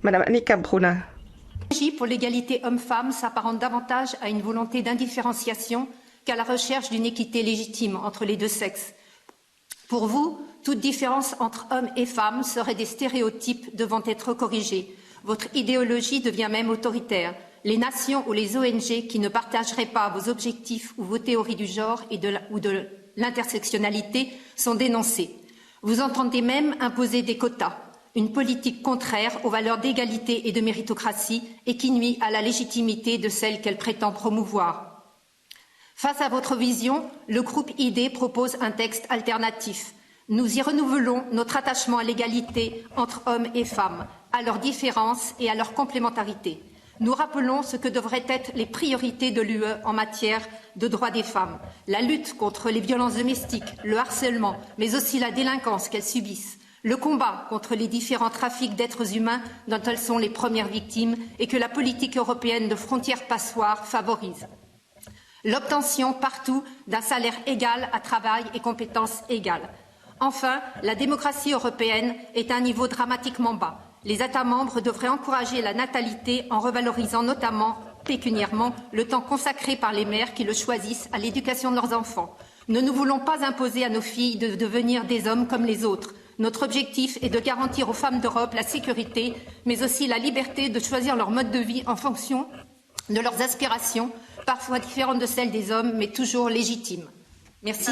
Madame Annika Brunner. La stratégie pour l'égalité homme-femme s'apparente davantage à une volonté d'indifférenciation qu'à la recherche d'une équité légitime entre les deux sexes. Pour vous, toute différence entre hommes et femmes serait des stéréotypes devant être corrigés. Votre idéologie devient même autoritaire. Les nations ou les ONG qui ne partageraient pas vos objectifs ou vos théories du genre ou de l'intersectionnalité sont dénoncées. Vous entendez même imposer des quotas, une politique contraire aux valeurs d'égalité et de méritocratie et qui nuit à la légitimité de celle qu'elle prétend promouvoir. Face à votre vision, le groupe ID propose un texte alternatif. Nous y renouvelons notre attachement à l'égalité entre hommes et femmes, à leurs différences et à leur complémentarité. Nous rappelons ce que devraient être les priorités de l'UE en matière de droits des femmes. La lutte contre les violences domestiques, le harcèlement, mais aussi la délinquance qu'elles subissent. Le combat contre les différents trafics d'êtres humains dont elles sont les premières victimes et que la politique européenne de frontières passoires favorise. L'obtention partout d'un salaire égal à travail et compétences égales. Enfin, la démocratie européenne est à un niveau dramatiquement bas. Les États membres devraient encourager la natalité en revalorisant notamment pécuniairement le temps consacré par les mères qui le choisissent à l'éducation de leurs enfants. Nous ne voulons pas imposer à nos filles de devenir des hommes comme les autres. Notre objectif est de garantir aux femmes d'Europe la sécurité, mais aussi la liberté de choisir leur mode de vie en fonction de leurs aspirations, parfois différentes de celles des hommes, mais toujours légitimes. Merci.